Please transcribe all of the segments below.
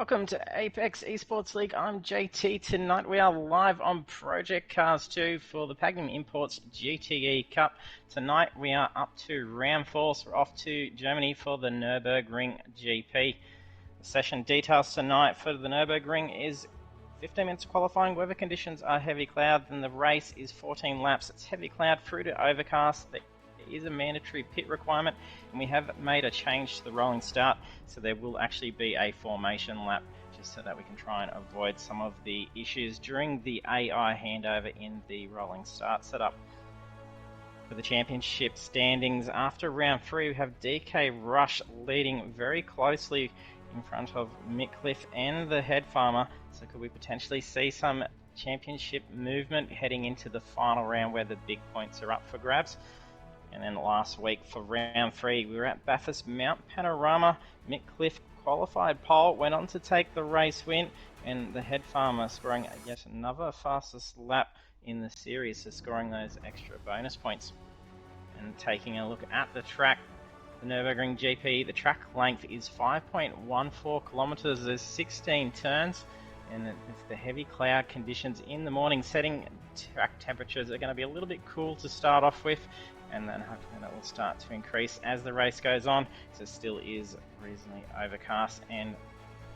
Welcome to Apex Esports League. I'm JT. Tonight we are live on Project Cars 2 for the Pagnian Imports GTE Cup. Tonight we are up to round 4, so we're off to Germany for the Nurburgring GP. The session details tonight for the Nurburgring is 15 minutes qualifying. Weather conditions are heavy cloud, then the race is 14 laps. It's heavy cloud through to overcast. There is a mandatory pit requirement, and we have made a change to the rolling start, so there will actually be a formation lap just so that we can try and avoid some of the issues during the AI handover in the rolling start setup. For the championship standings, after round 3 we have DK Rush leading very closely in front of Mickliffe and the Head Farmer, so could we potentially see some championship movement heading into the final round where the big points are up for grabs. And then last week for round 3, we were at Bathurst Mount Panorama. Mickliffe qualified pole, went on to take the race win, and the Head Farmer scoring yet another fastest lap in the series, so scoring those extra bonus points. And taking a look at the track, the Nurburgring GP, the track length is 5.14 kilometers. There's 16 turns, and it's the heavy cloud conditions in the morning setting. Track temperatures are going to be a little bit cool to start off with, and then hopefully that will start to increase as the race goes on. So it still is reasonably overcast and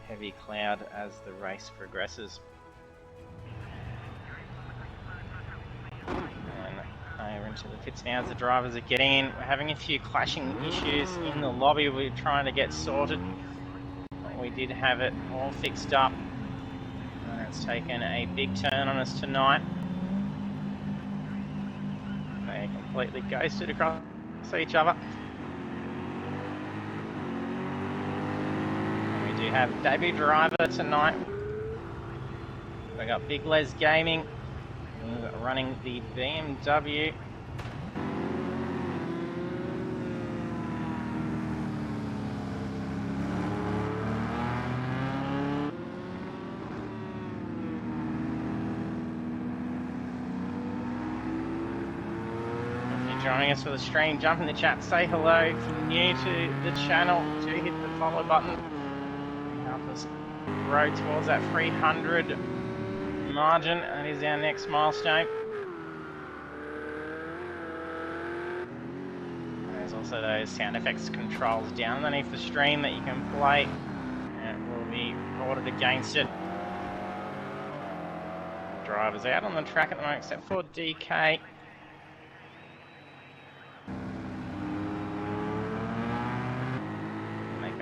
heavy cloud as the race progresses. And over into the pits now as the drivers are getting in. We're having a few clashing issues in the lobby we're trying to get sorted. But we did have it all fixed up, and it's taken a big turn on us tonight. They completely ghosted across each other. And we do have debut driver tonight. We got Big Les Gaming running the BMW. Joining us for the stream, jump in the chat, say hello. If you're new to the channel, do hit the follow button. Help us grow towards that 300 margin. That is our next milestone. There's also those sound effects controls down underneath the stream that you can play, and it will be recorded against it. Drivers out on the track at the moment, except for DK.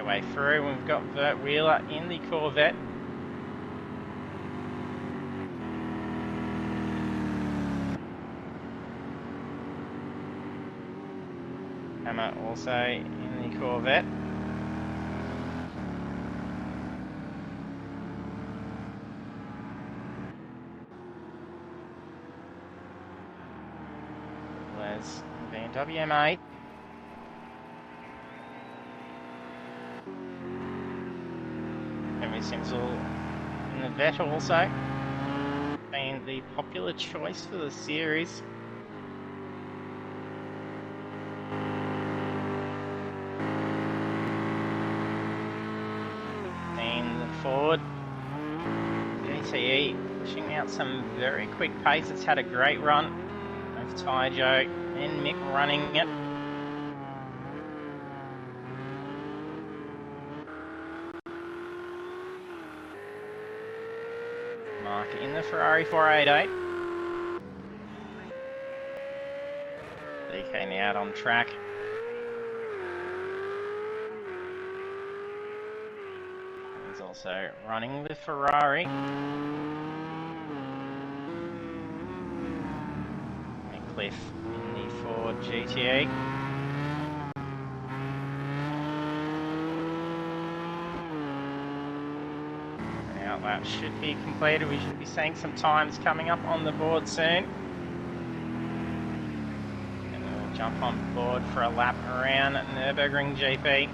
Way through. We've got Vert Wheeler in the Corvette. Hammer also in the Corvette. There's BMW M8. Simsel in the Vet also, being the popular choice for the series. And the Ford GTE pushing out some very quick pace. It's had a great run. Both Ty Joe and Mick running it. Mark in the Ferrari 488. DK now out on track. He's also running the Ferrari. Mickliffe in the Ford GTE. Lap should be completed. We should be seeing some times coming up on the board soon. And we'll jump on board for a lap around Nurburgring GP.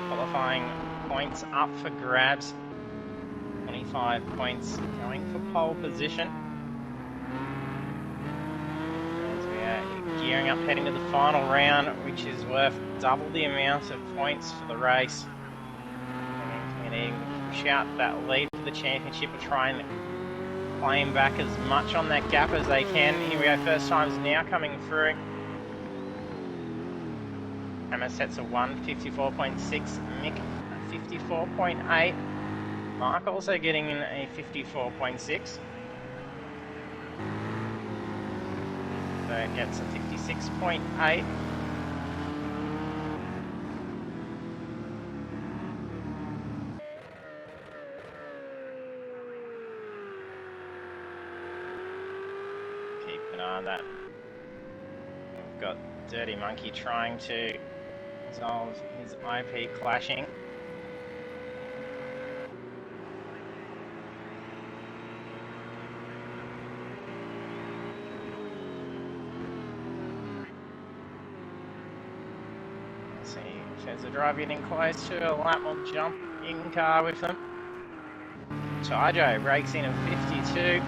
qualifying points up for grabs. 25 points going for pole position. As we are gearing up, heading to the final round, which is worth double the amount of points for the race. We're needing to push out that lead for the championship and try and claim back as much on that gap as they can. Here we go, first time's now coming through. Hammer sets a 1:54.6, Mick a 54.8, Mark also getting in a 54.6. So it gets a 56.8. Keep an eye on that. We've got Dirty Monkey trying to resolve his IP clashing. Let's see if there's a driver getting close to a lap, will jump in car with them. Tyjo breaks in at 52.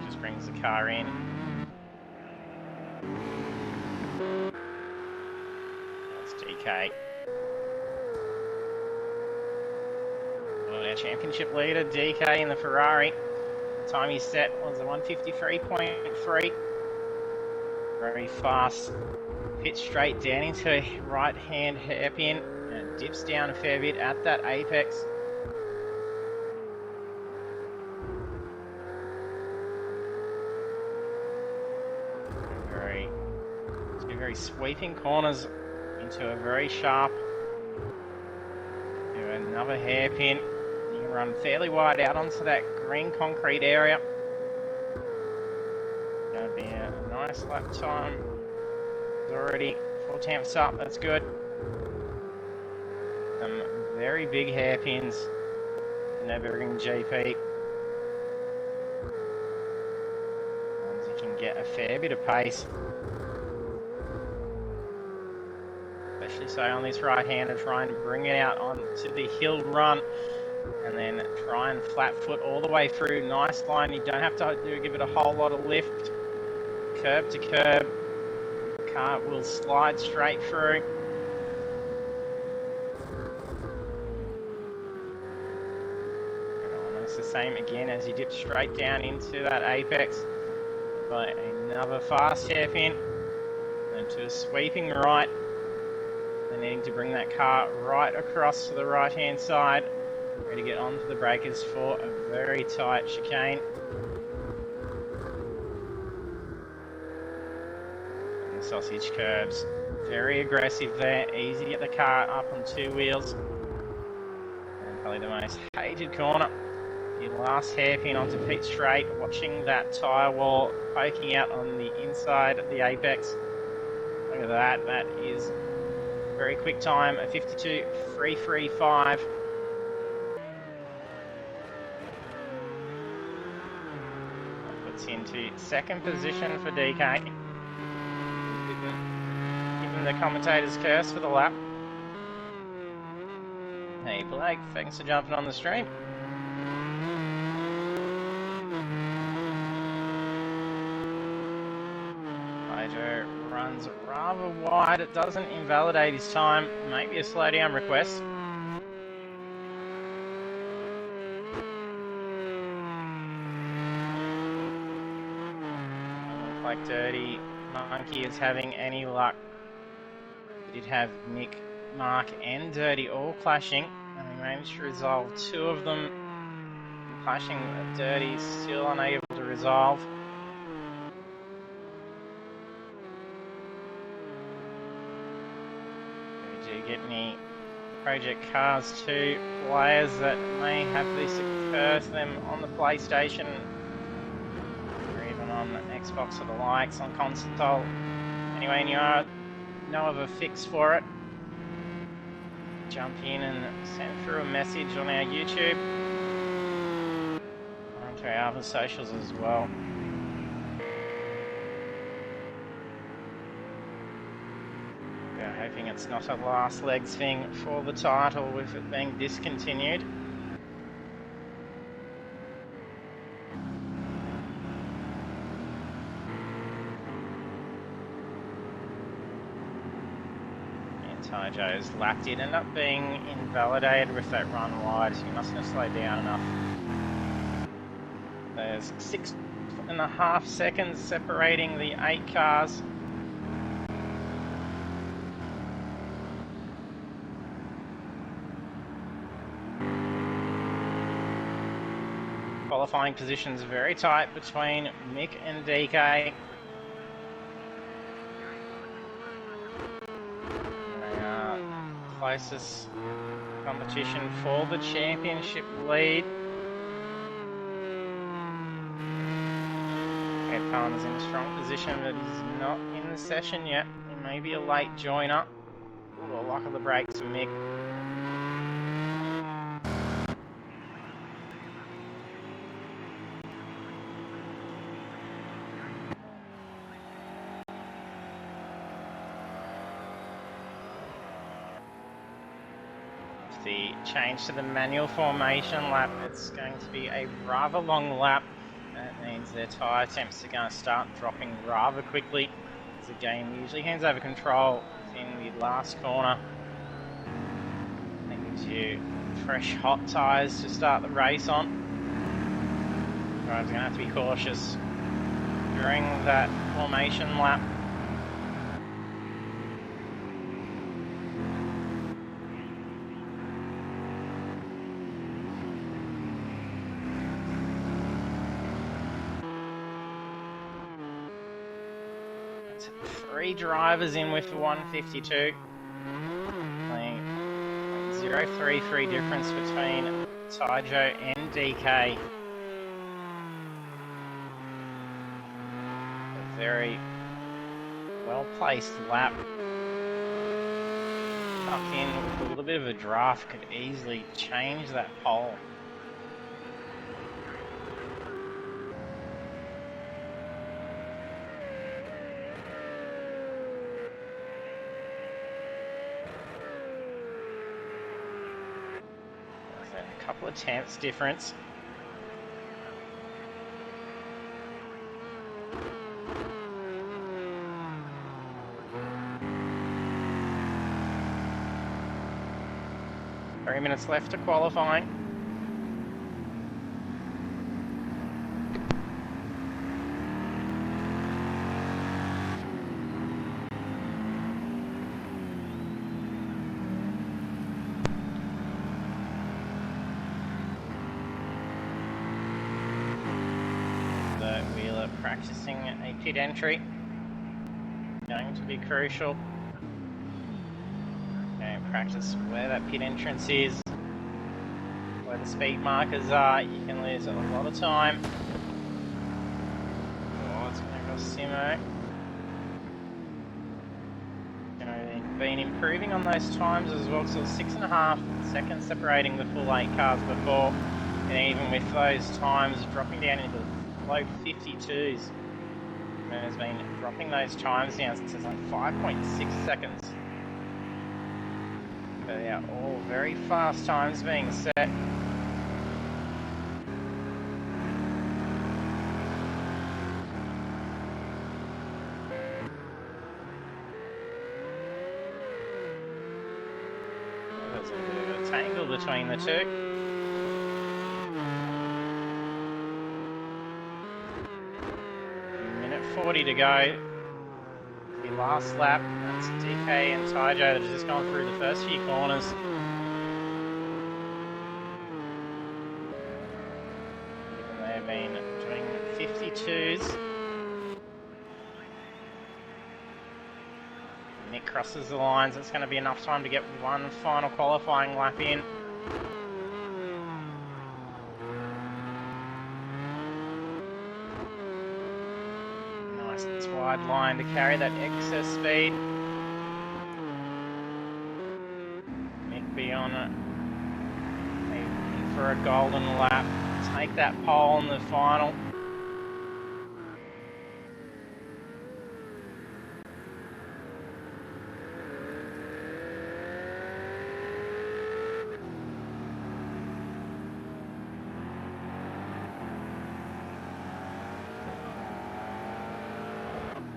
Just brings the car in. That's DK. Well, our championship leader, DK in the Ferrari. The time he set was a 1:53.3. Very fast. Pit straight down into a right-hand hairpin and dips down a fair bit at that apex. Very sweeping corners into a very sharp, another hairpin. You can run fairly wide out onto that green concrete area. Going to be a nice lap time. It's already 4 temps up, that's good. Some very big hairpins. Nurburgring GP. Ones you can get a fair bit of pace. Especially so on this right hander, try and bring it out onto the hill run and then try and flat foot all the way through. Nice line, you don't have to give it a whole lot of lift. Curb to curb, car will slide straight through. And almost the same again as you dip straight down into that apex. But another fast hairpin and to a sweeping right. They're needing to bring that car right across to the right hand side, ready to get onto the breakers for a very tight chicane. And the sausage curbs, very aggressive there, easy to get the car up on 2 wheels. And probably the most hated corner. The last hairpin onto pit straight, watching that tyre wall poking out on the inside of the apex. Look at that, that is very quick time, a 52.335. That puts into second position for DK. Giving the commentator's curse for the lap. Hey Blake, thanks for jumping on the stream. Runs rather wide, it doesn't invalidate his time, maybe a slow down request. Doesn't look like Dirty Monkey is having any luck. We did have Mick, Mark and Dirty all clashing, and we managed to resolve 2 of them clashing. Dirty still unable to resolve. Do you get any Project Cars 2 players that may have this occur to them on the PlayStation or even on Xbox or the likes, on console? Anyway, you know of a fix for it. jump in and send through a message on our YouTube, onto our other socials as well. We're hoping it's not a last legs thing for the title with it being discontinued. Joe's lap did end up being invalidated with that run wide. He mustn't have slowed down enough. There's 6.5 seconds separating the 8 cars. Qualifying positions very tight between Mick and DK. Closest competition for the championship lead. Ed Palmer's in a strong position, but he's not in the session yet. He may be a late joiner. Ooh, a lock of the brakes for Mick. The change to the manual formation lap, it's going to be a rather long lap. That means their tyre temps are going to start dropping rather quickly, as the game usually hands over control within the last corner. That gives you fresh hot tyres to start the race on. Drivers are going to have to be cautious during that formation lap. Three drivers in with the 152. Only 0.033 difference between Taijo and DK. A very well-placed lap. Tucked in with a little bit of a draft could easily change that pole. Couple of tenths difference. Three minutes left to qualifying. Practicing a pit entry, going to be crucial. Okay, practice where that pit entrance is, where the speed markers are. You can lose a lot of time. Oh, it's going to go Simo. Been improving on those times as well, so 6.5 seconds separating the full 8 cars before, and even with those times dropping down into low 52s. And has been dropping those times now since like 5.6 seconds. So they are all very fast times being set. There's a bit of a tangle between the two. 40 to go. The last lap, that's DK and Taijo that have just gone through the first few corners. Even they have been doing 52s. Nick crosses the lines, it's going to be enough time to get one final qualifying lap in. Wide line to carry that excess speed. Mick be on it. For a golden lap, take that pole in the final.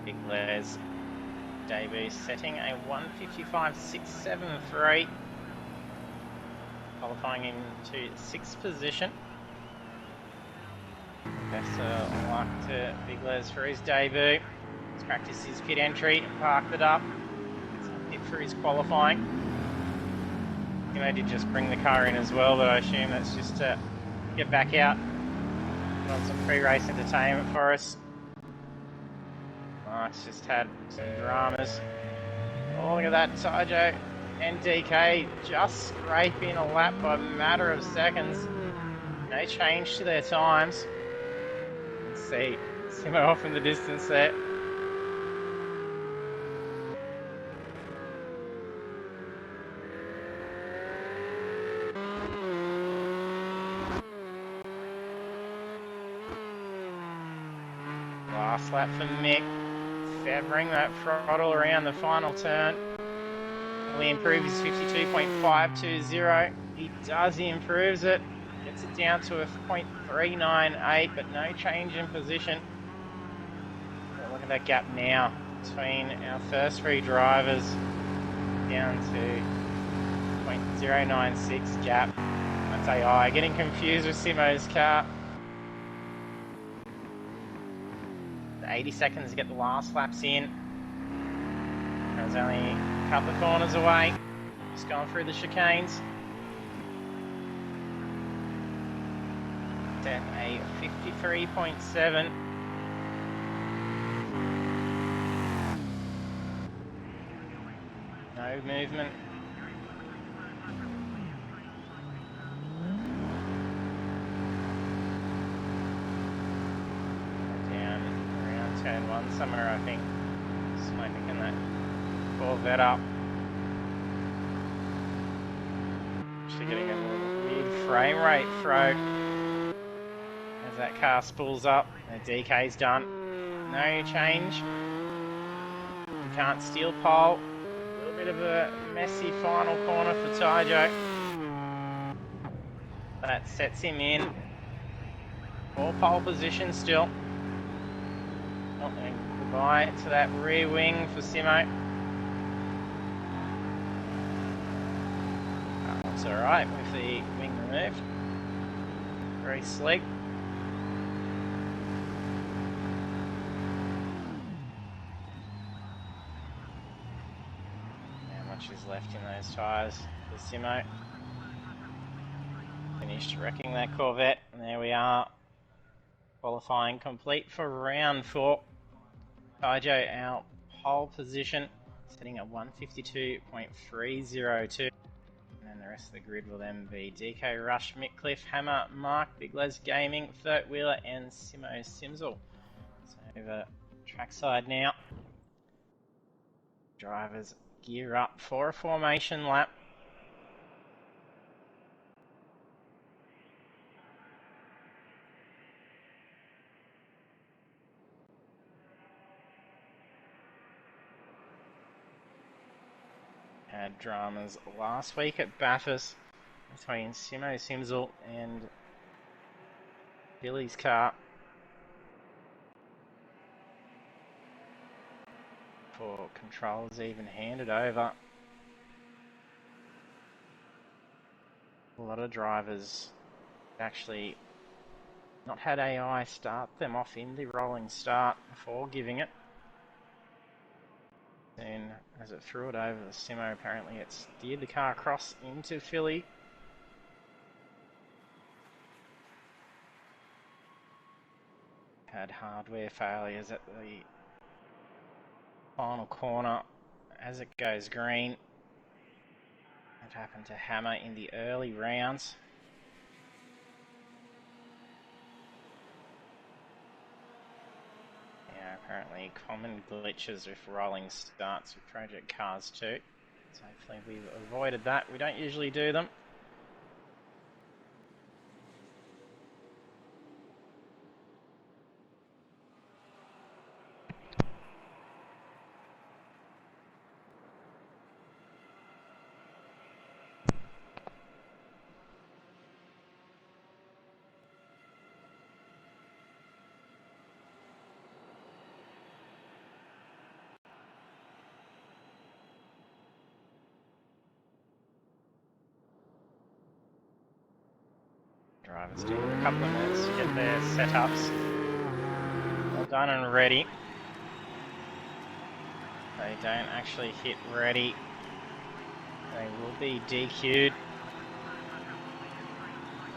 Big Les debut setting a 1:55.673. Qualifying into 6th position. Best of luck to Big Les for his debut. He's practiced his pit entry, parked it up. Pit for his qualifying. They did just bring the car in as well, but I assume that's just to get back out, put on some pre-race entertainment for us. Mark's just had some dramas. Oh, look at that, Tajo and DK just scraping a lap by a matter of seconds. No change to their times. Let's see, Simo off in the distance there. Last lap for Mick, fevering that throttle around the final turn. Will he improve his 52.520? He does, he improves it. Gets it down to a 0.398, but no change in position. But look at that gap now between our first 3 drivers, down to 0.096 gap. That's AI, getting confused with Simo's car. 80 seconds to get the last laps in. It was only a couple of corners away. Just going through the chicanes. At a 53.7. No movement. Down around turn 1 somewhere, I think. Smoking that Corvette up. Actually getting a weird frame rate throw as that car spools up. The DK's done. No change. You can't steal pole. A little bit of a messy final corner for Tajo. That sets him in for pole position still. Oh, and goodbye to that rear wing for Simo. Looks alright with the wing removed. Very sleek. How much is left in those tyres for Simo? Finished wrecking that Corvette, and there we are. Qualifying complete for round 4. Tajo, our pole position, sitting at 1:52.302. And then the rest of the grid will then be DK Rush, Mick Cliff, Hammer, Mark, Big Les Gaming, Third Wheeler, and Simo Simsel. So over trackside now. Drivers gear up for a formation lap. Had dramas last week at Bathurst between Simo Simsel and Billy's car before controls even handed over. A lot of drivers actually not had AI start them off in the rolling start before giving it. Then, as it threw it over the Simo, apparently it steered the car across into Philly. Had hardware failures at the final corner as it goes green. That happened to Hammer in the early rounds. Yeah, apparently common glitches with rolling starts with Project Cars too. So hopefully we've avoided that. We don't usually do them. Drivers take a couple of minutes to get their setups all done and ready. They don't actually hit ready, they will be DQ'd.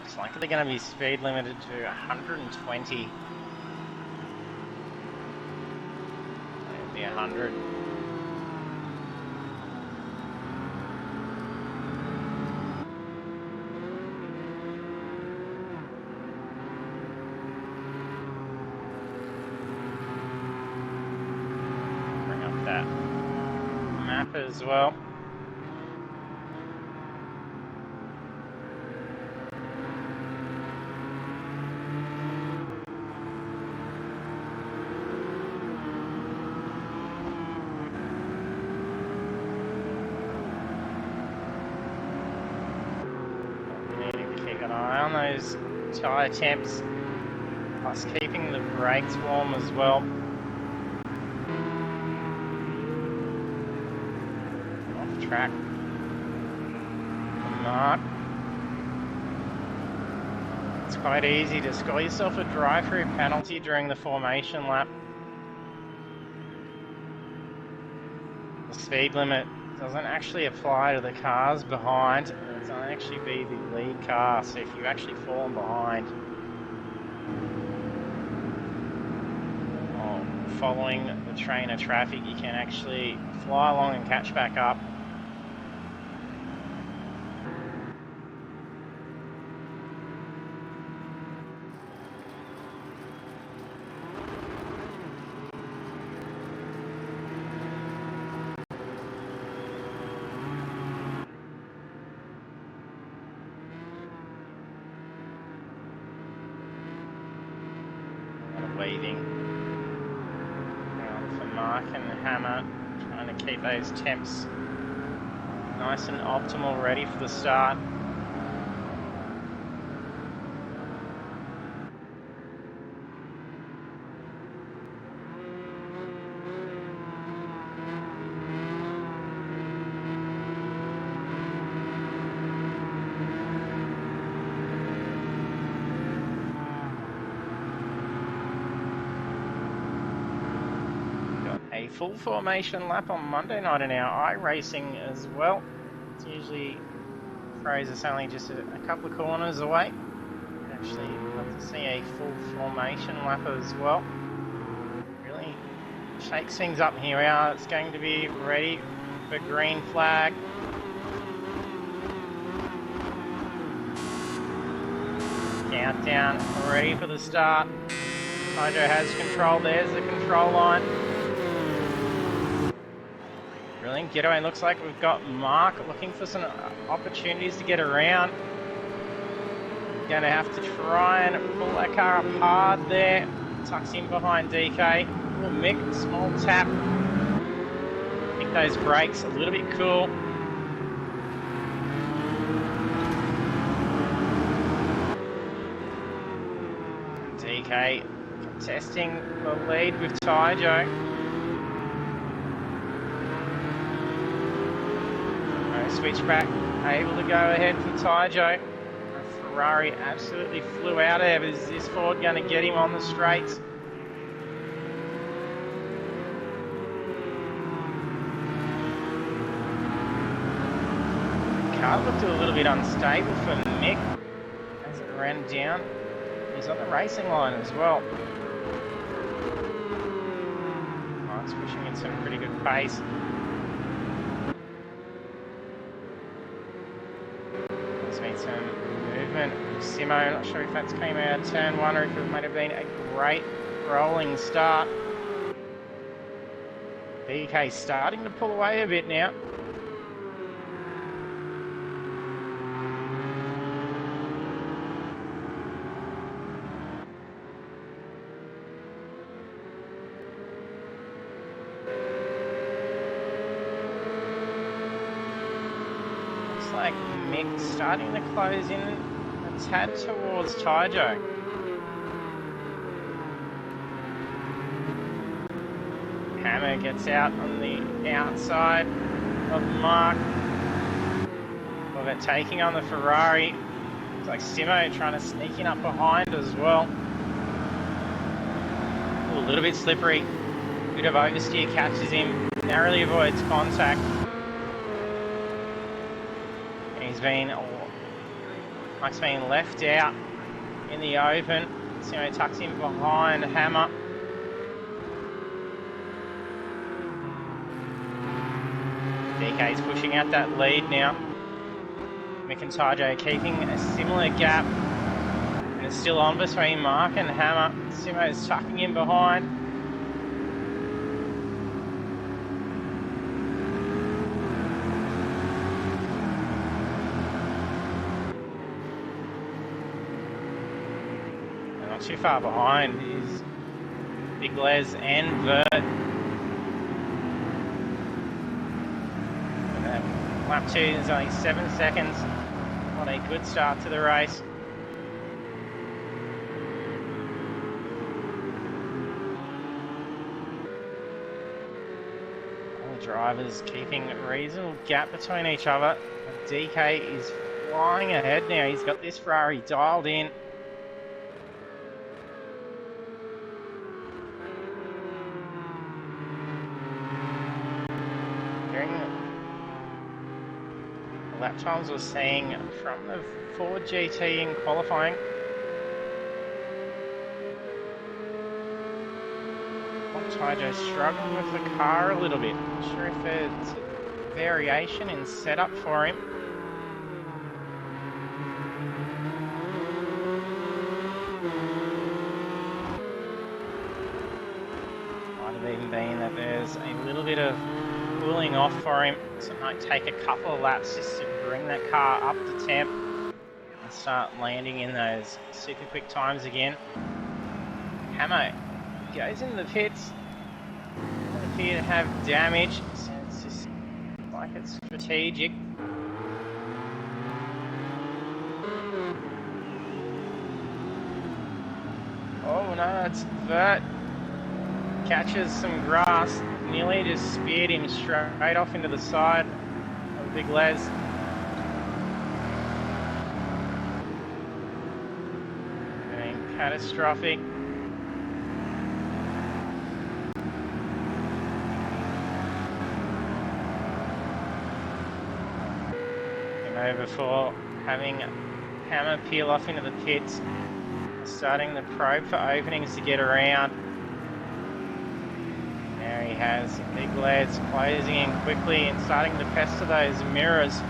It's likely going to be speed limited to 120. It'll be 100. That map as well. Needing to keep an eye on those tyre temps, plus keeping the brakes warm as well. Track. Mark. It's quite easy to score yourself a drive-through penalty during the formation lap. The speed limit doesn't actually apply to the cars behind. It doesn't actually be the lead car, so if you actually fall behind or following the train of traffic, you can actually fly along and catch back up. Weaving around for Mark and Hammer, trying to keep those temps nice and optimal, ready for the start. A full formation lap on Monday night in our iRacing as well. It's usually Fraser's only just a couple of corners away. Actually, love to see a full formation lap as well. Really shakes things up. Here we are. It's going to be ready for green flag. Countdown, ready for the start. Hydro has control. There's the control line. Brilliant getaway. Looks like we've got Mark looking for some opportunities to get around. Going to have to try and pull that car up hard there. Tucks in behind DK. Little Mick, small tap. I think those brakes a little bit cool. DK contesting the lead with Tyjo. Switchback, able to go ahead for Tyjo. Ferrari absolutely flew out of there, but is this Ford going to get him on the straights? The car looked a little bit unstable for Mick as it ran down. He's on the racing line as well. Mark's pushing in some pretty good pace. Some movement. Simo, not sure if that's came out of turn one or if it might have been a great rolling start. BK starting to pull away a bit now. like Mick's starting to close in a tad towards Taijo. Hammer gets out on the outside of Mark. Well, they're taking on the Ferrari. It's like Simo trying to sneak in up behind as well. Ooh, a little bit slippery. Bit of oversteer catches him, narrowly avoids contact. He's been left out in the open. Simo tucks him behind Hammer. DK's pushing out that lead now. Mick and Taijo keeping a similar gap. And it's still on between Mark and Hammer. Simo's tucking in behind. And not too far behind is Big Les and Vert. Lap 2 is only 7 seconds. Not a good start to the race. All the drivers keeping a reasonable gap between each other. DK is flying ahead now. He's got this Ferrari dialed in. Lap times we're seeing from the Ford GT in qualifying. Taijo's struggling with the car a little bit. Not sure if there's a variation in setup for him. Might have even been that there's a little bit of cooling off for him, so it might take a couple of laps just to bring that car up to temp and start landing in those super quick times again. Hammer goes in the pits. Doesn't appear to have damage, so it's just like it's strategic. Oh no, it's Vert. Catches some grass. Nearly just speared him straight off into the side of Big Les. Being catastrophic. Came over for having Hammer peel off into the pits. Starting the probe for openings to get around. There he has Big Les closing in quickly and starting to pester those mirrors.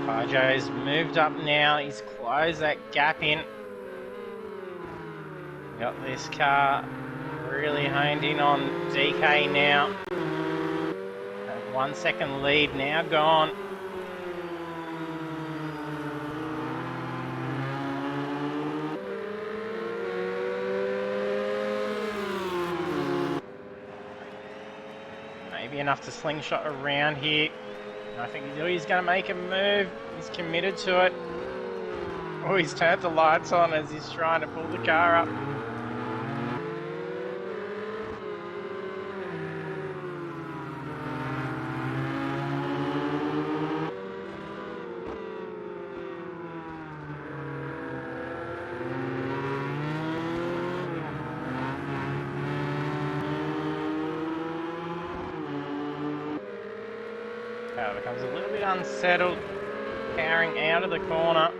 Taijo's moved up now, he's closed that gap in. Got this car really honed in on DK now. That 1 second lead now gone. Maybe enough to slingshot around here. I think he's going to make a move. He's committed to it. Oh, he's turned the lights on as he's trying to pull the car up. Becomes a little bit unsettled, powering out of the corner.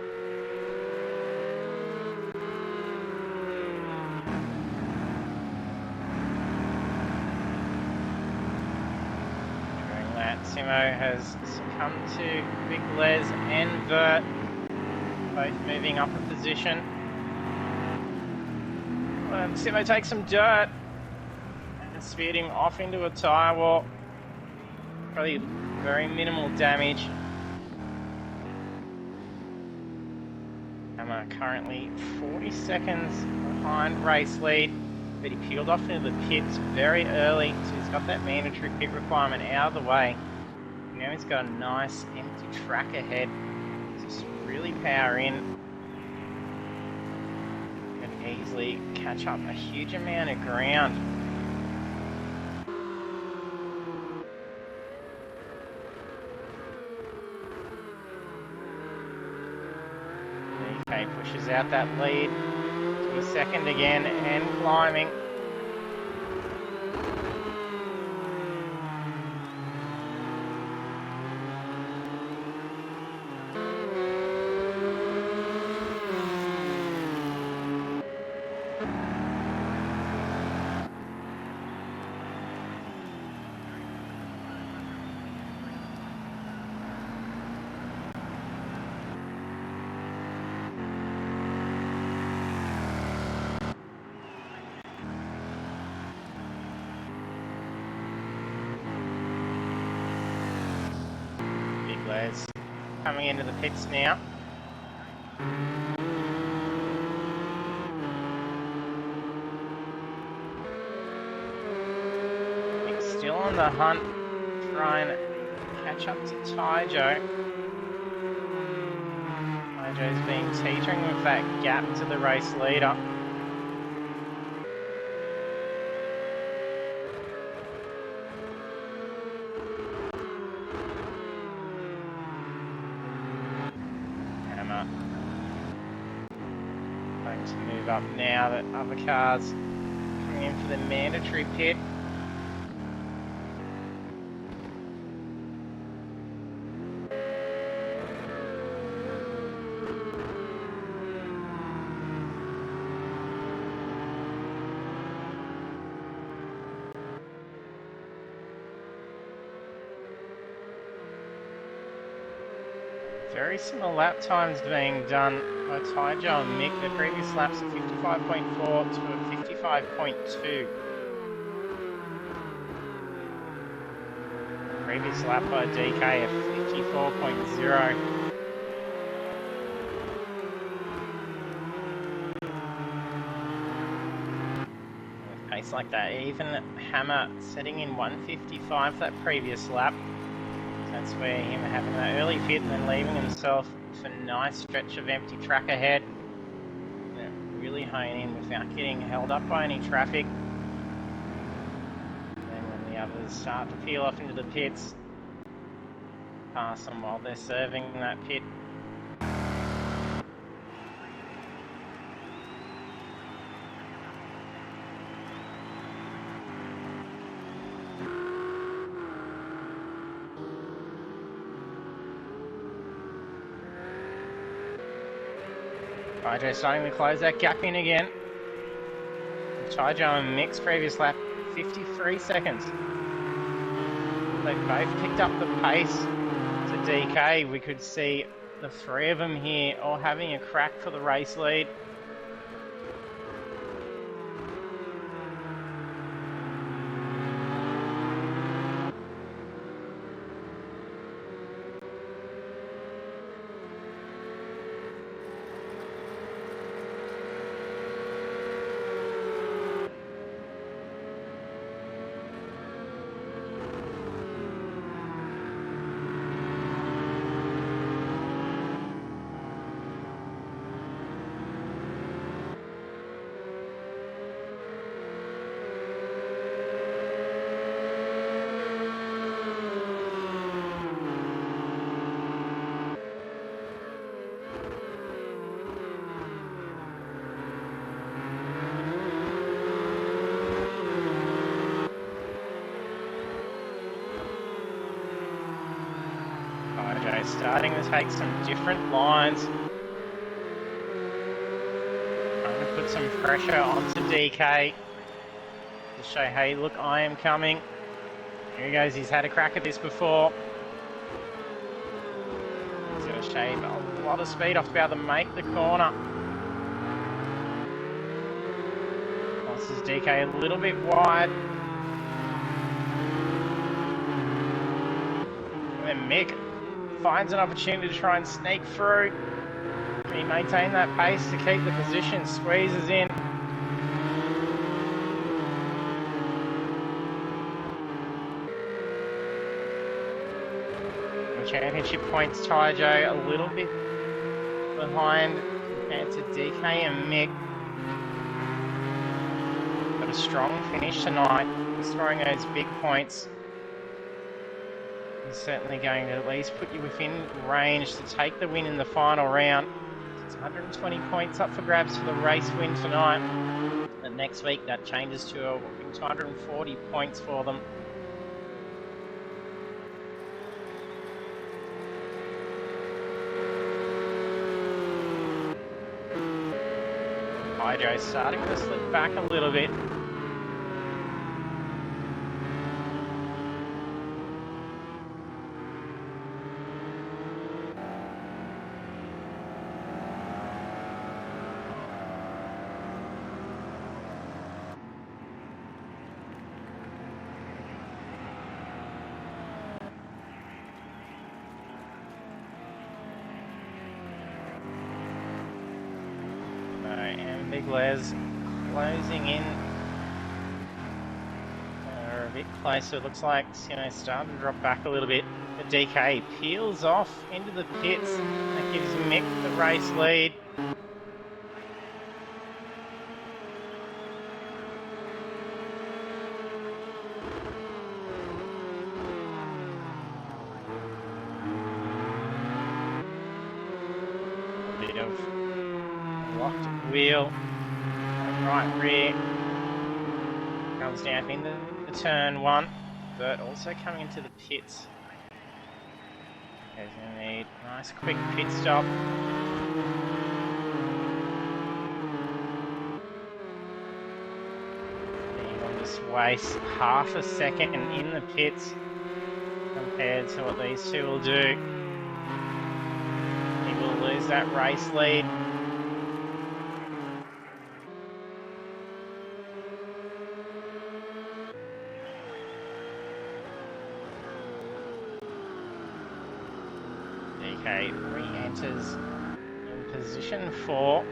During that Simo has succumbed to Big Les and Vert, both moving up a position. Simo takes some dirt and speared him off into a tyre wall. Probably very minimal damage. Hammer currently 40 seconds behind race lead, but he peeled off into the pits very early, so he's got that mandatory pit requirement out of the way. Now he's got a nice empty track ahead. Just really power in. Can easily catch up a huge amount of ground. DK pushes out that lead. He's second again and climbing. Les coming into the pits now. He's still on the hunt, trying to catch up to Taijo. Taijo's been teetering with that gap to the race leader. Going to move up now that other cars coming in for the mandatory pit. Very similar lap times being done by Taijo and Mick. Their previous laps are 55.4 to a 55.2. Previous lap by DK of 54.0. With pace like that, even Hammer setting in 155 that previous lap. That's where him having that early pit and then leaving himself with a nice stretch of empty track ahead. Really hone in without getting held up by any traffic. And then when the others start to peel off into the pits, pass them while they're serving that pit. Taijo starting to close that gap in again. Taijo and Mick's previous lap, 53 seconds. They both picked up the pace to DK. We could see the three of them here all having a crack for the race lead. Starting to take some different lines. Trying to put some pressure onto DK to show, hey, look, I am coming. Here he goes, he's had a crack at this before. shave a lot of speed off to be able to make the corner. This is DK a little bit wide. And then Mick finds an opportunity to try and sneak through. Can he maintain that pace to keep the position? Squeezes in. The championship points, Tyjo a little bit behind compared to DK and Mick. But a strong finish tonight, scoring those big points. He's certainly going to at least put you within range to take the win in the final round. It's 120 points up for grabs for the race win tonight. And next week that changes to 240 points for them. Hydro's starting to slip back a little bit. And Big Les closing in. They're a bit closer. It looks like Sino's starting to drop back a little bit. But DK peels off into the pits. That gives Mick the race lead. A bit of locked wheel, right rear, comes down into the turn one, but also coming into the pits. There's going to need a nice quick pit stop. You will just waste half a second in the pits compared to what these two will do. He will lose that race lead. DK re-enters in position 4.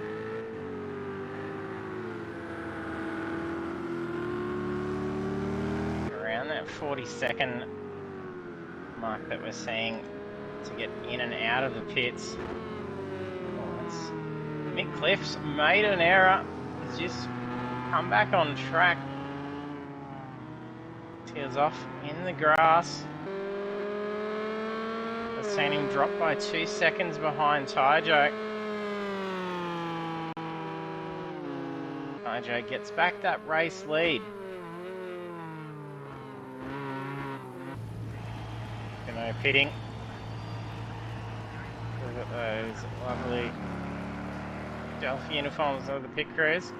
Around that 40-second mark that we're seeing to get in and out of the pits. Mick Cliff's made an error. He's just come back on track. Tears off in the grass. I've seen him drop by 2 seconds behind Tyjo. Tyjo gets back that race lead. Gonna pitting. Look at those lovely Delphi uniforms of the pit crews.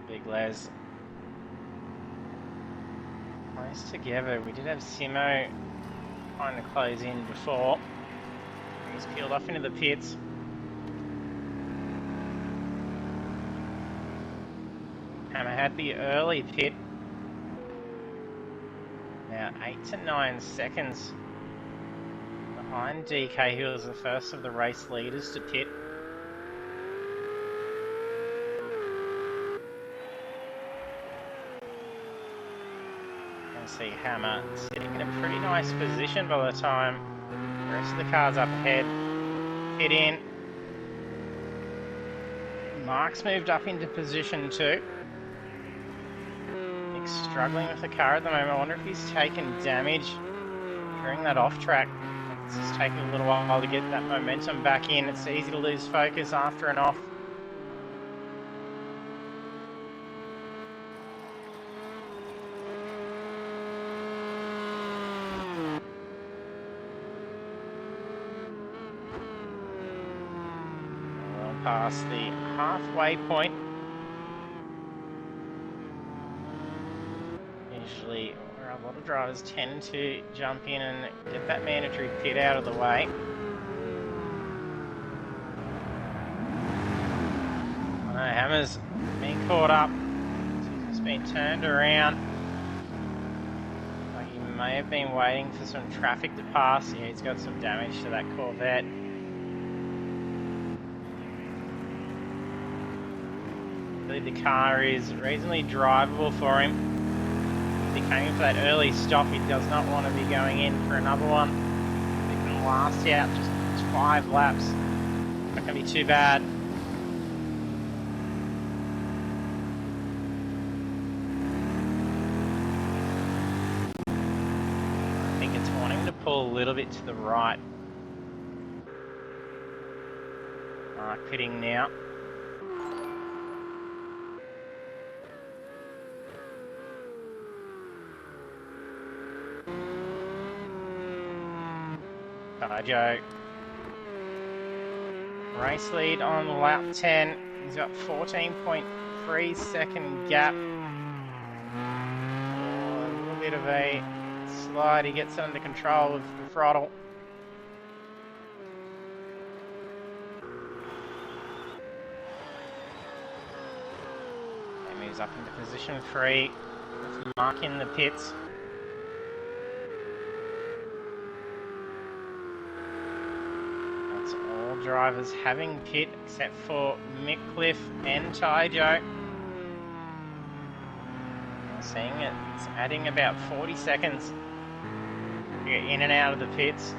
Big Les close together. We did have Simo trying to close in before. He was peeled off into the pits. Hammer had the early pit. Now 8 to 9 seconds behind DK, who was the first of the race leaders to pit. See Hammer sitting in a pretty nice position by the time the rest of the cars up ahead hit in. Mark's moved up into position 2. Nick's struggling with the car at the moment. I wonder if he's taken damage during that off track. It's just taking a little while to get that momentum back in. It's easy to lose focus after an off. Past the halfway point. of drivers tend to jump in and get that mandatory pit out of the way. I know Hammer's been caught up. He's just been turned around. Like he may have been waiting for some traffic to pass. Yeah, he's got some damage to that Corvette. I believe the car is reasonably drivable for him. If he came for that early stop, he does not want to be going in for another one. He can last out just 5 laps. Not going to be too bad. I think it's wanting to pull a little bit to the right. Pitting now. Joe. Race lead on lap 10. He's got 14.3 second gap. Oh, a little bit of a slide. He gets under control with the throttle. He moves up into position 3 with Mark in the pits. Drivers having pit except for Mick and Tyjo. Seeing it's adding about 40 seconds to get in and out of the pits.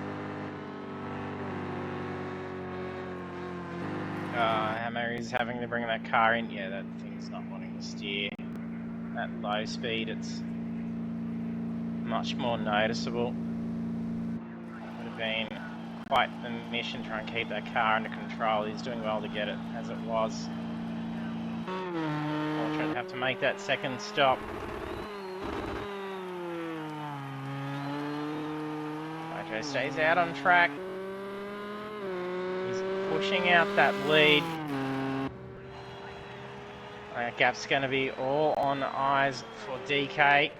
Hammer is having to bring that car in. Yeah, that thing's not wanting to steer at low speed. It's much more noticeable. Would have been quite the mission to try and keep that car under control. He's doing well to get it as it was. Fortunate to have to make that second stop. Mojo stays out on track. He's pushing out that lead. That gap's going to be all on eyes for DK.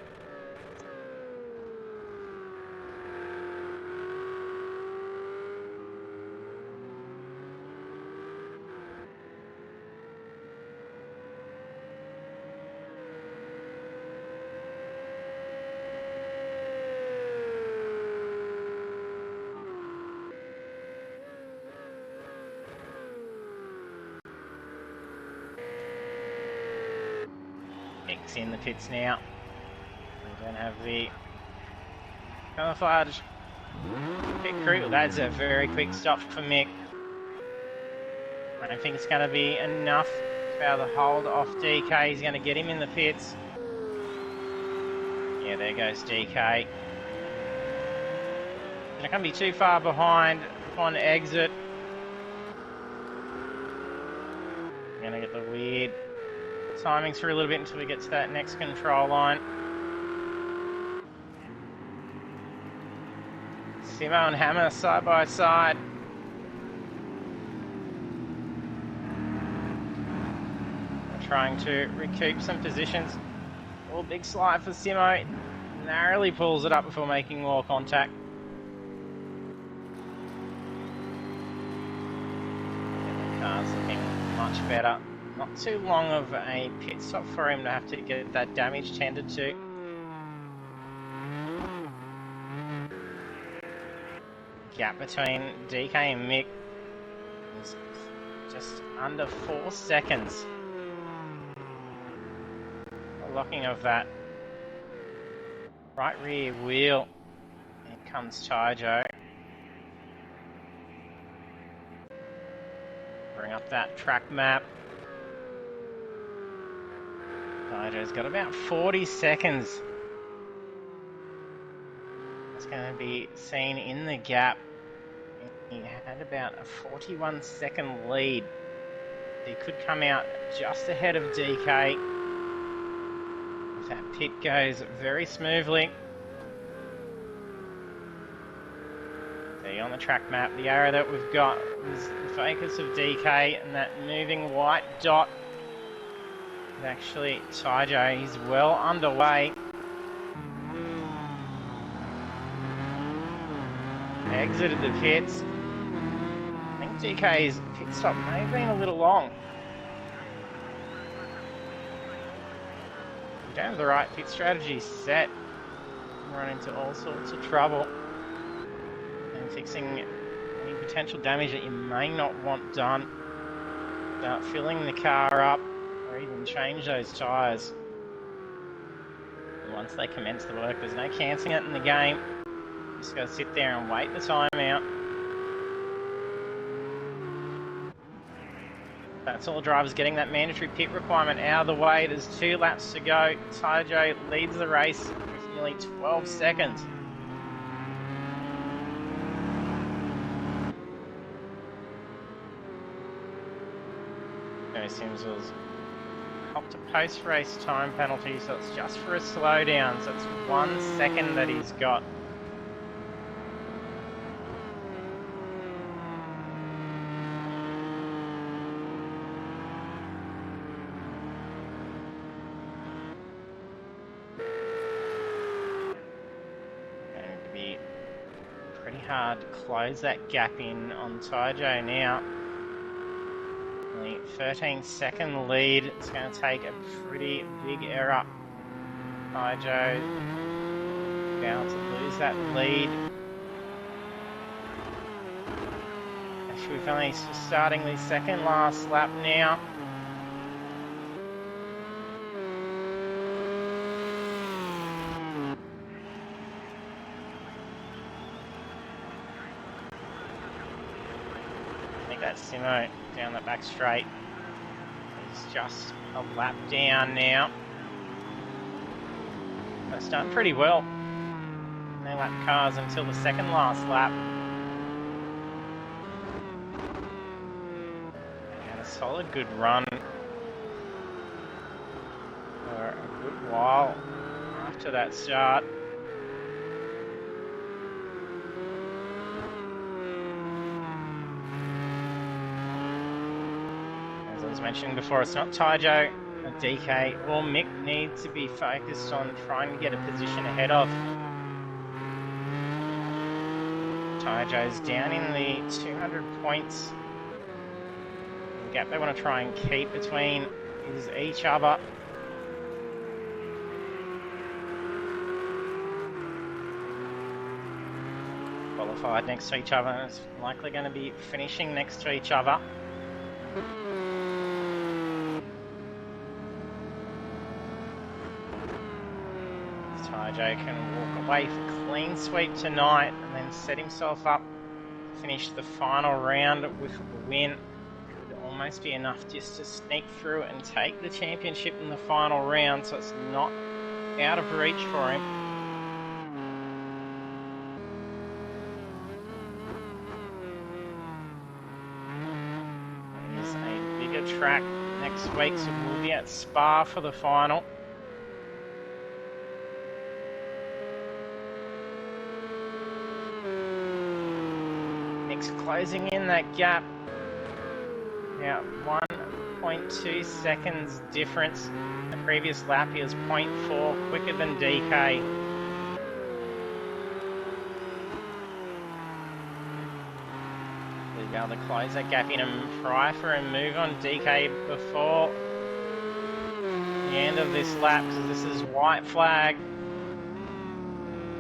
Mick's in the pits now. We don't have the camouflage pit crew. That's a very quick stop for Mick. I don't think it's going to be enough to be able to hold off DK. He's going to get him in the pits. Yeah, there goes DK. Not going to be too far behind upon exit. Going to get the weird timings for a little bit until we get to that next control line. Simo and Hammer side by side. We're trying to recoup some positions. Oh, big slide for Simo. Narrowly pulls it up before making more contact. The car's looking much better. Not too long of a pit stop for him to have to get that damage tended to. Gap between DK and Mick is just under 4 seconds. The locking of that right rear wheel. Here comes Tyjo. Bring up that track map. Tyjo's got about 40 seconds. It's going to be seen in the gap. He had about a 41-second lead. He could come out just ahead of DK. If that pit goes very smoothly. See on the track map, the arrow that we've got is the focus of DK, and that moving white dot is actually Tyjo. He's well underway. exited the pits. I think DK's pit stop may have been a little long. We don't have the right pit strategy set. Run into all sorts of trouble. And fixing any potential damage that you may not want done. Start filling the car up or even change those tyres. Once they commence the work, there's no cancelling it in the game. Just got to sit there and wait the time out. That's all drivers getting that mandatory pit requirement out of the way. There's 2 laps to go. Tyjo leads the race with nearly 12 seconds. Sims was copped a post-race time penalty, so it's just for a slowdown, so it's 1 second that he's got. Going to be pretty hard to close that gap in on Tyjo now. 13-second lead. It's going to take a pretty big error. Tyjo bound to lose that lead. Actually, we're only starting the second last lap now. I think that's Simo down the back straight. He's just a lap down now. That's done pretty well. No lap cars until the second last lap. And a solid good run for a good while after that start. As mentioned before, it's not Tyjo, DK or Mick need to be focused on trying to get a position ahead of. Tyjo's down in the 200 points. The gap they want to try and keep between is each other. Qualified next to each other, and it's likely going to be finishing next to each other. Tyjo can walk away for clean sweep tonight and then set himself up to finish the final round with a win. It would almost be enough just to sneak through and take the championship in the final round, so it's not out of reach for him. It is a bigger track next week, so we'll be at Spa for the final. Closing in that gap. Now 1.2 seconds difference. The previous lap he was 0.4 quicker than DK. We'll be able to close that gap in and try for a move on DK before the end of this lap, because this is white flag.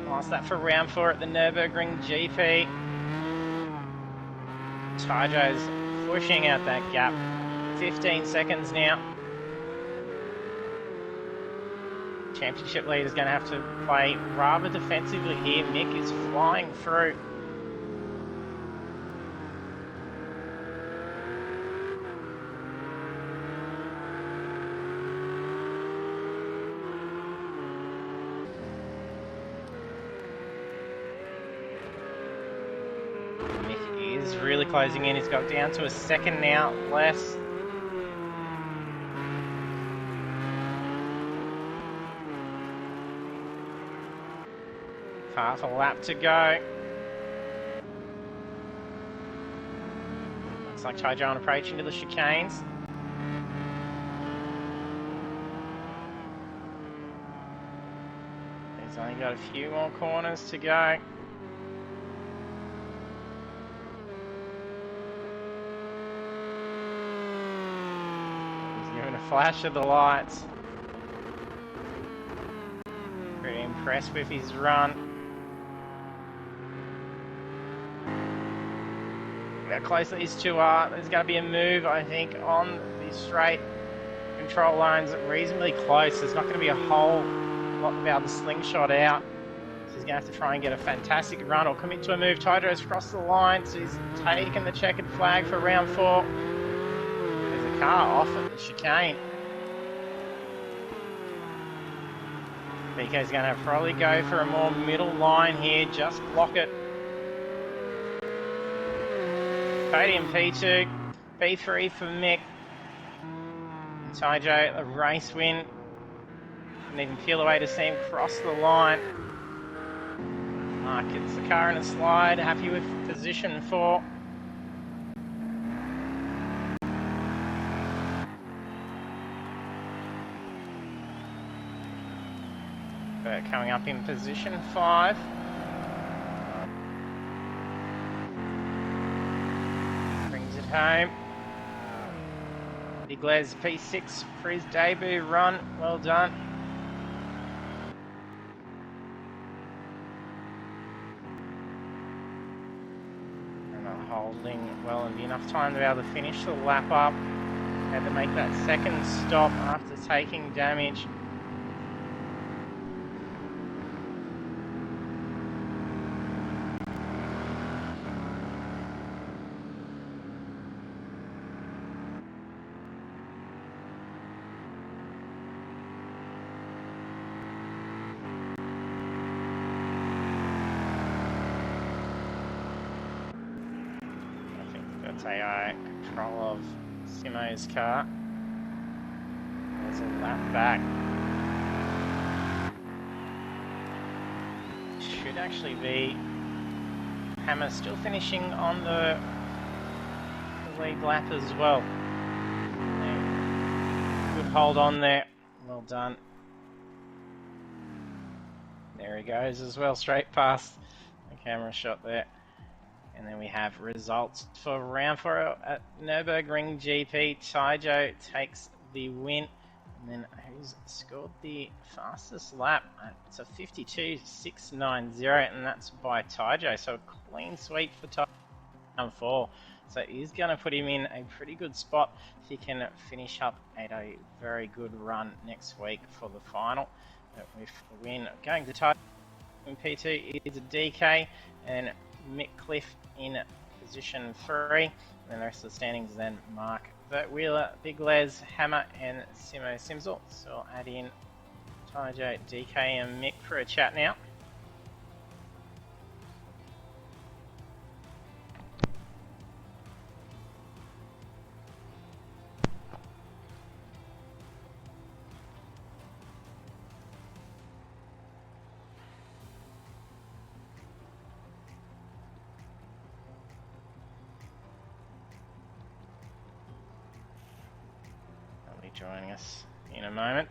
Last lap for round 4 at the Nurburgring GP. Tyjo's pushing out that gap. 15 seconds now. Championship lead is going to have to play rather defensively here. Mick is flying through. Really closing in. He's got down to a second now, less. Half a lap to go. Looks like Tyjo on approach into the chicanes. He's only got a few more corners to go. flash of the lights. Pretty impressed with his run. How close these two are. There's going to be a move, I think, on the straight. Control lines reasonably close. There's not going to be a whole lot to be able to slingshot out. So he's going to have to try and get a fantastic run or commit to a move. Tyjo's crossed the line, so he's taken the checkered flag for round 4. There's a car off at the chicane. BK's going to probably go for a more middle line here, just block it. Pagnian P2, P3 for Mick. Tyjo, a race win. Didn't even feel the way to see him cross the line. Mark gets the car in a slide, happy with position 4. Coming up in position 5. Brings it home. Big Les P6 for his debut run. Well done. And not holding well and enough time to be able to finish the lap up. Had to make that second stop after taking damage. AI control of Simo's car. There's a lap back. Should actually be Hammer still finishing on the lead lap as well. Good hold on there. Well done. There he goes as well, straight past the camera shot there. And then we have results for round 4 at Nurburgring GP. Tyjo takes the win. And then who's scored the fastest lap? It's a 52.690, and that's by Tyjo. So a clean sweep for Tyjo round 4. So it is going to put him in a pretty good spot if he can finish up at a very good run next week for the final. But with the win going to Tyjo in P2 is a DK, and Mick Cliff in position 3, and the rest of the standings then Mark Vert Wheeler, Big Les, Hammer, and Simo Simsel. So I'll add in Tyjo, DK, and Mick for a chat now. Joining us in a moment.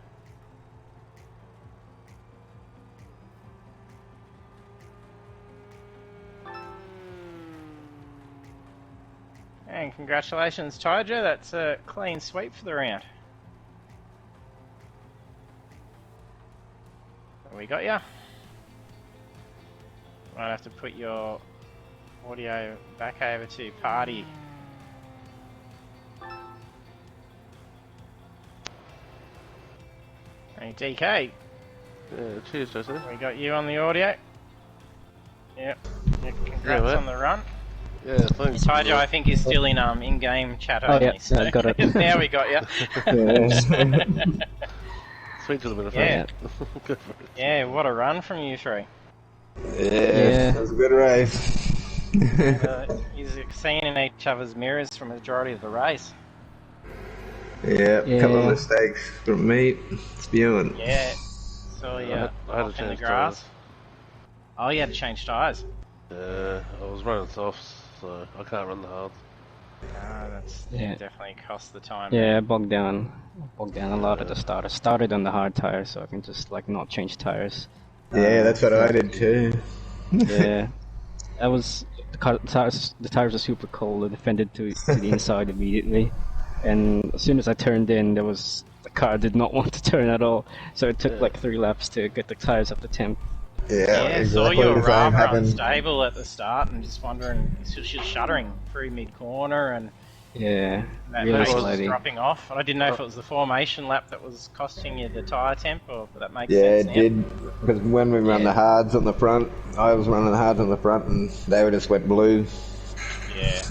And congratulations, Tyjo. That's a clean sweep for the round. We got ya. Might have to put your audio back over to party. Hey, DK. Cheers, Joseph. We got you on the audio. Yep. Congrats on the run. Yeah, thanks. Tyjo, I think is still in game chat only. Oh, yeah, so got it. Now we got you. Sweet to the bit of Yeah. fun. Yeah, what a run from you 3. Yeah. That was a good race. You're seen in each other's mirrors for the majority of the race. Yeah, a couple of mistakes from me. Spewing. Yeah. So yeah, I had to off in the change grass. tyres. Oh, you had to change tyres. Yeah, I was running softs, so I can't run the hard. Ah, that's definitely cost the time. Yeah, bogged down a lot at the start. I started on the hard tires, so I can just like not change tires. Yeah, that's what I did too. Yeah, that was the tires are super cold. They defended to the inside immediately. and as soon as I turned in, the car did not want to turn at all. So it took Yeah. like 3 laps to get the tires up to temp. Yeah, saw exactly you were the same rather happened. unstable at the start and just wondering, she was shuddering through mid-corner and Yeah, that really pace was slidey. dropping off. And I didn't know if it was the formation lap that was costing you the tyre temp, or but that makes Yeah, sense it now. did. Because when we run Yeah. the hards on the front, I was running the hards on the front, and they were just wet blue. Yeah.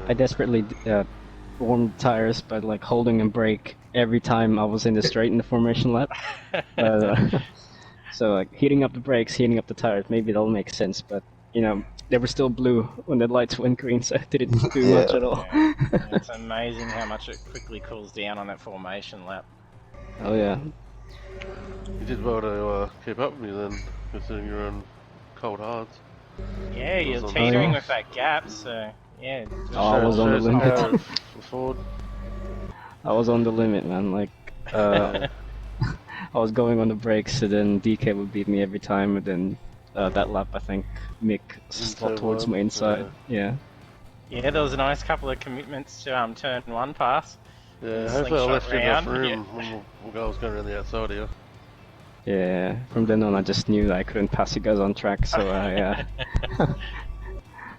I desperately warmed tires by like holding and brake every time I was in the straight in the formation lap. So like heating up the brakes, heating up the tires, maybe that'll make sense. But you know, they were still blue when the lights went green, so it didn't do much at all. Yeah. It's amazing how much it quickly cools down on that formation lap. Oh yeah. You did well to keep up with me then, considering you're on cold hards. Yeah, you're on- teetering Oh, yeah. with that gap, so yeah. Oh, I was on the Shows the limit. power of Ford. I was on the limit, man. Like, I was going on the brakes, and then DK would beat me every time, and then that lap, I think Mick slot towards my inside. Yeah. Yeah, there was a nice couple of commitments to turn 1 pass. Yeah, The hopefully I slingshot left you enough round, room when I was going around the outside here. Yeah. From then on, I just knew that I couldn't pass you guys on track, so I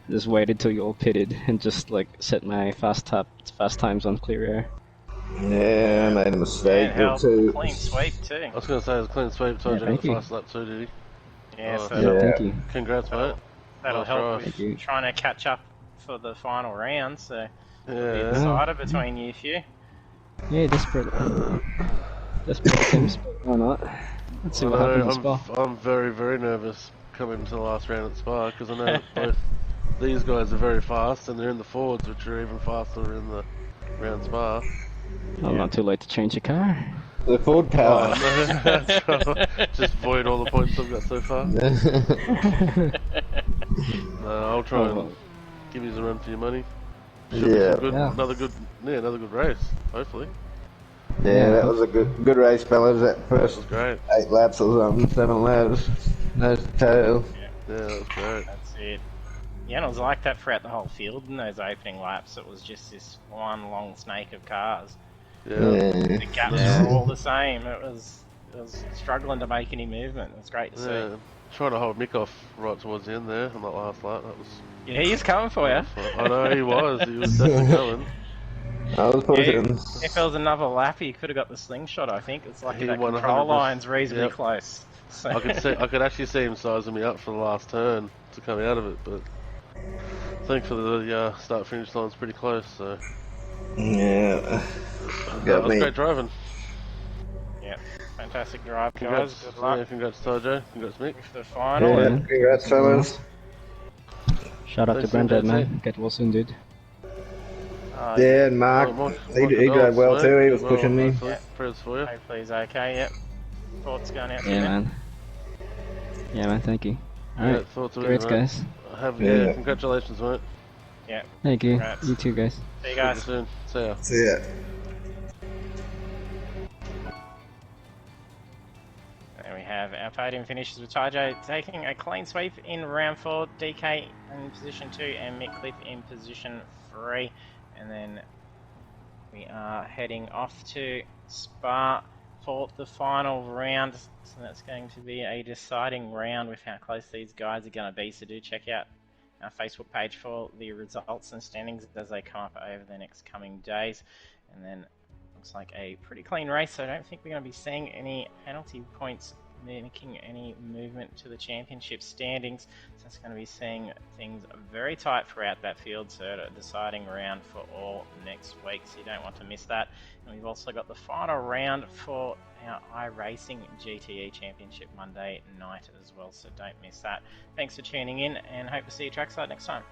just waited till you all pitted and just like set my fast times on clear air. Yeah, I made a Yeah, mistake it or helped. two. Clean sweep too. I was going to say it was a clean sweep, told Yeah, you thank the you. fast lap too, did he? Yeah, Oh, so Yeah, that'll, thank you. Congrats, mate. that'll Nice help try. with Thank you. trying to catch up for the final round. So it'll be Yeah. decided between you few. Yeah, desperate attempts, but why not? Let's see I what happens in know, Spa. I'm very, very nervous coming into the last round at Spa because I know that both these guys are very fast and they're in the Fords, which are even faster in the round Spa. Oh, not too late to change your car. The Ford power. Oh, no, that's right. Just void all the points I've got so far. No, I'll try Oh, and give you a run for your money. Should be Yeah. some good, Yeah. another good race, hopefully. Yeah, that was a good race, fellas. That That first was great. 8 laps or something, 7 laps. No tail. Yeah, that was great. That's it. Yeah, and it was like that throughout the whole field in those opening laps. It was just this one long snake of cars. Yeah. The gaps were all the same. It was struggling to make any movement. It was great to Yeah. Trying to hold Mick off right towards the end there on that last lap. That was. see. Yeah, he's coming for you. I know he was. He was definitely going. I was pushing. If there was another lap, he could have got the slingshot. I think it's like He that 100%. control line's reasonably Yep. close. So I could actually see him sizing me up for the last turn to come out of it, but thankfully the start finish line's pretty close. So Yeah. that Got was me. great driving. yeah, fantastic drive, guys. Congrats, Good luck yeah, congrats Tajo. Congrats Mick. with the final. Yeah. Yeah, congrats, fellas. Shout out to Thanks, Granddad, JT. man. Get well soon, dude. Yeah, and Mark, he drove well too. He was pushing me. Yeah. Prayers for you. Hopefully he's okay. Yep. Thoughts going out to Yeah, him. man. Yeah, man. Thank you. All Yeah, right. thoughts of Great, it, mate. guys. Yeah, congratulations, mate. Yeah. Thank you. Congrats. You too, guys. See you See you guys. soon. See ya. See ya. There we have our podium finishes with Tajo taking a clean sweep in round 4, DK in position 2 and Mick Cliff in position 3. And then we are heading off to Spa for the final round. So that's going to be a deciding round with how close these guys are going to be. So do check out our Facebook page for the results and standings as they come up over the next coming days. And then looks like a pretty clean race, so I don't think we're going to be seeing any penalty points making any movement to the championship standings. So it's going to be seeing things very tight throughout that field, so a deciding round for all next week, so you don't want to miss that. And we've also got the final round for our iRacing GTE Championship Monday night as well, so don't miss that. Thanks for tuning in, and hope to see you trackside next time.